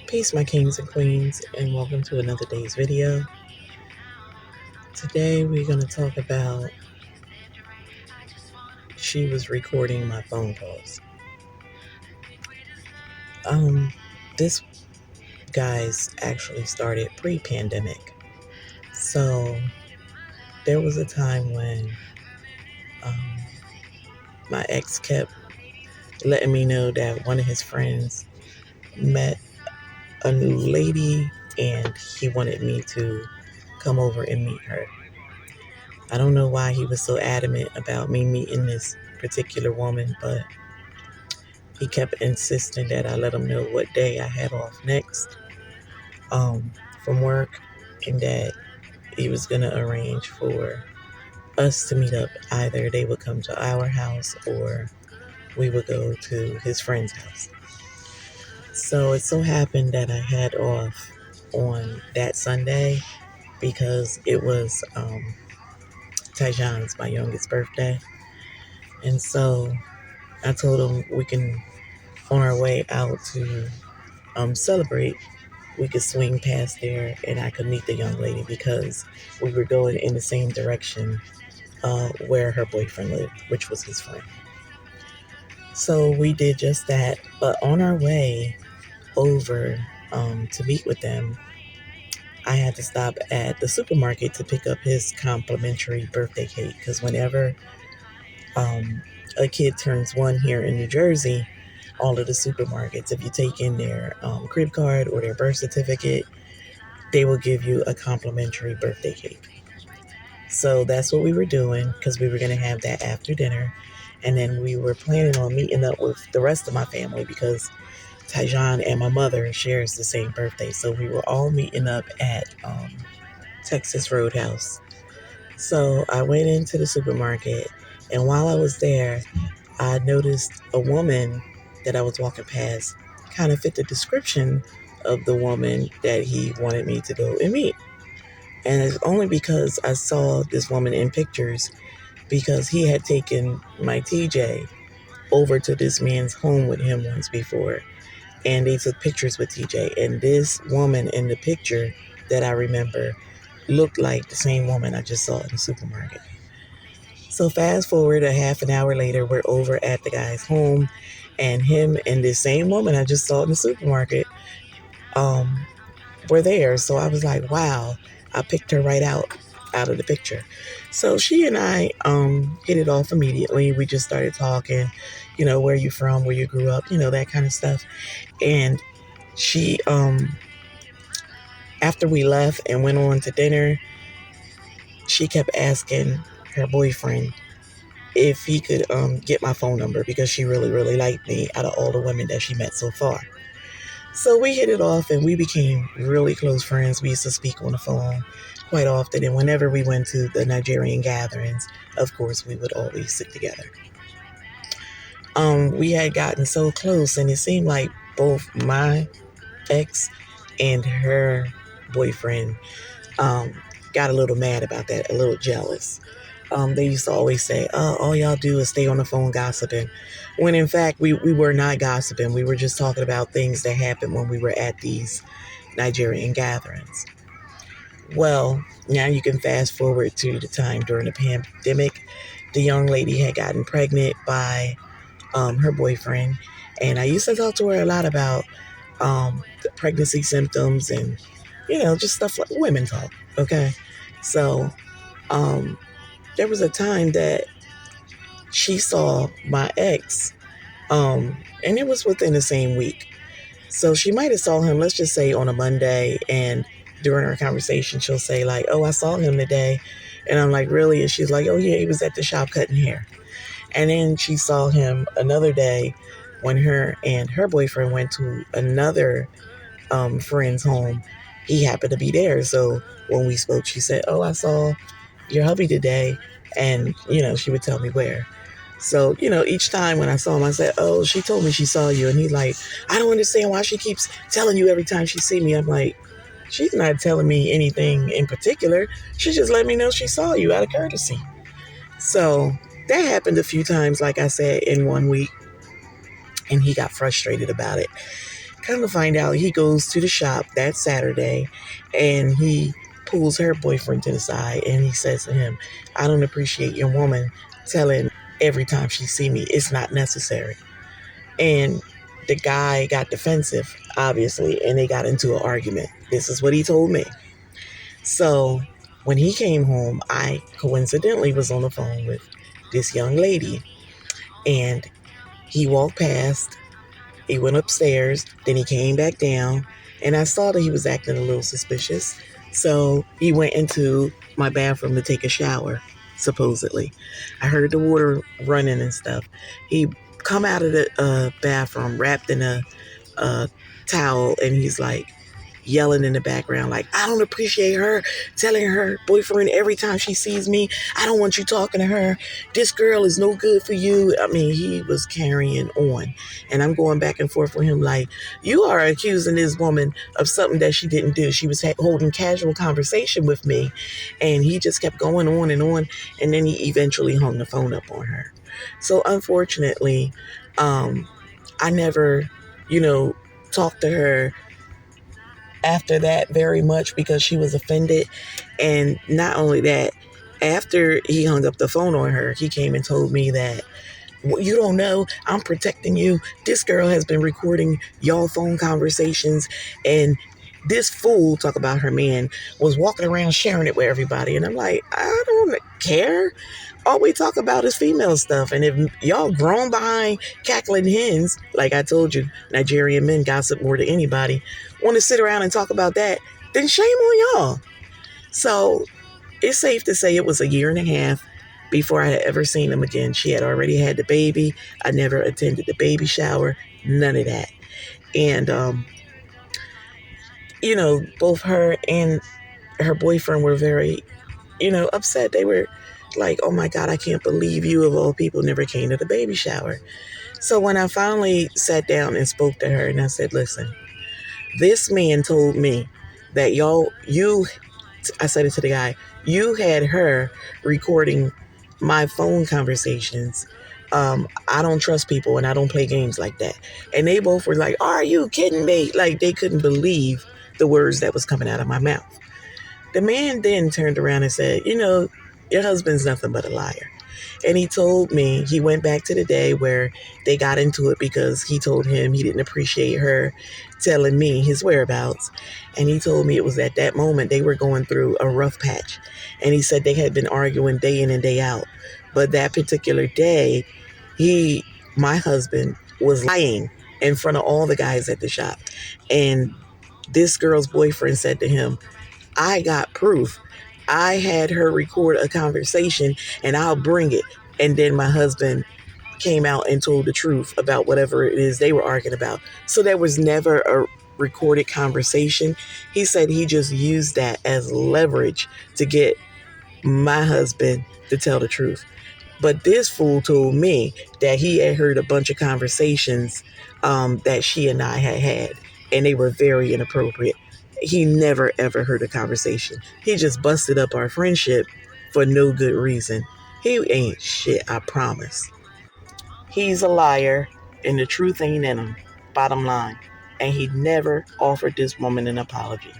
Peace, my kings and queens, and welcome to another day's video. Today we're going to talk about she was recording my phone calls. This, guys, actually started pre-pandemic. So there was a time when my ex kept letting me know that one of his friends met a new lady and he wanted me to come over and meet her. I don't know why he was so adamant about me meeting this particular woman, but he kept insisting that I let him know what day I had off next from work, and that he was going to arrange for us to meet up. Either they would come to our house or we would go to his friend's house. So it so happened that I had off on that Sunday because it was Tyjon's, my youngest, birthday. And so I told him we can, on our way out to celebrate, we could swing past there and I could meet the young lady because we were going in the same direction where her boyfriend lived, which was his friend. So we did just that. But on our way over to meet with them, I had to stop at the supermarket to pick up his complimentary birthday cake, because whenever a kid turns one here in New Jersey, all of the supermarkets, if you take in their crib card or their birth certificate, they will give you a complimentary birthday cake. So that's what we were doing, because we were going to have that after dinner. And then we were planning on meeting up with the rest of my family because Tyjon and my mother shares the same birthday. So we were all meeting up at Texas Roadhouse. So I went into the supermarket, and while I was there, I noticed a woman that I was walking past kind of fit the description of the woman that he wanted me to go and meet. And it's only because I saw this woman in pictures, because he had taken my TJ over to this man's home with him once before. And they took pictures with TJ. And this woman in the picture that I remember looked like the same woman I just saw in the supermarket. So fast forward a half an hour later, we're over at the guy's home, and him and this same woman I just saw in the supermarket were there. So I was like, wow, I picked her right out of the picture. So she and I hit it off immediately. We just started talking, where you from, where you grew up, that kind of stuff. And she, after we left and went on to dinner, she kept asking her boyfriend if he could get my phone number, because she really, really liked me out of all the women that she met so far. So we hit it off and we became really close friends. We used to speak on the phone quite often. And whenever we went to the Nigerian gatherings, of course, we would always sit together. We had gotten so close, and it seemed like both my ex and her boyfriend got a little mad about that, a little jealous. They used to always say, oh, all y'all do is stay on the phone gossiping. When in fact, we were not gossiping. We were just talking about things that happened when we were at these Nigerian gatherings. Well, now you can fast forward to the time during the pandemic. The young lady had gotten pregnant by her boyfriend. And I used to talk to her a lot about the pregnancy symptoms and, just stuff like women talk. Okay. So, there was a time that she saw my ex, and it was within the same week. So she might have saw him, let's just say, on a Monday, and during our conversation, she'll say like, oh, I saw him today. And I'm like, really? And she's like, oh yeah, he was at the shop cutting hair. And then she saw him another day when her and her boyfriend went to another friend's home. He happened to be there. So when we spoke, she said, oh, I saw your hubby today. And, she would tell me where. So, each time when I saw him, I said, oh, she told me she saw you. And he's like, I don't understand why she keeps telling you every time she see me. I'm like, she's not telling me anything in particular. She just let me know she saw you out of courtesy. So that happened a few times, like I said, in 1 week. And he got frustrated about it, Come to find out, he goes to the shop that Saturday and he pulls her boyfriend to the side and he says to him, I don't appreciate your woman telling every time she see me it's not necessary. And the guy got defensive, obviously, and they got into an argument. This is what he told me. So when he came home, I coincidentally was on the phone with this young lady, and he walked past. He went upstairs, then he came back down, and I saw that he was acting a little suspicious. So he went into my bathroom to take a shower, supposedly. I heard the water running and stuff. He come out of the bathroom wrapped in a towel, and he's like yelling in the background, like, I don't appreciate her telling her boyfriend every time she sees me, I don't want you talking to her. This girl is no good for you. I mean, he was carrying on. And I'm going back and forth with him like, you are accusing this woman of something that she didn't do. She was holding casual conversation with me. And he just kept going on and on. And then he eventually hung the phone up on her. So unfortunately, I never, talked to her after that very much because she was offended. And not only that, after he hung up the phone on her, he came and told me that, well, you don't know, I'm protecting you. This girl has been recording y'all phone conversations, and this fool, talk about her man, was walking around sharing it with everybody. And I'm like, I don't care. All we talk about is female stuff. And if y'all grown behind cackling hens, like I told you, Nigerian men gossip more than anybody, want to sit around and talk about that, then shame on y'all. So it's safe to say it was a year and a half before I had ever seen him again. She had already had the baby. I never attended the baby shower, none of that. And, both her and her boyfriend were very, upset. They were like, oh my God, I can't believe you of all people never came to the baby shower. So when I finally sat down and spoke to her and I said, listen, this man told me that I said it to the guy, you had her recording my phone conversations. I don't trust people and I don't play games like that. And they both were like, are you kidding me? Like they couldn't believe the words that was coming out of my mouth. The man then turned around and said, your husband's nothing but a liar. And he told me, he went back to the day where they got into it because he told him he didn't appreciate her telling me his whereabouts. And he told me it was at that moment they were going through a rough patch. And he said they had been arguing day in and day out. But that particular day, my husband, was lying in front of all the guys at the shop. And this girl's boyfriend said to him, I got proof. I had her record a conversation and I'll bring it. And then my husband came out and told the truth about whatever it is they were arguing about. So there was never a recorded conversation. He said he just used that as leverage to get my husband to tell the truth. But this fool told me that he had heard a bunch of conversations that she and I had had, and they were very inappropriate. He never, ever heard a conversation. He just busted up our friendship for no good reason. He ain't shit, I promise. He's a liar, and the truth ain't in him, bottom line. And he never offered this woman an apology.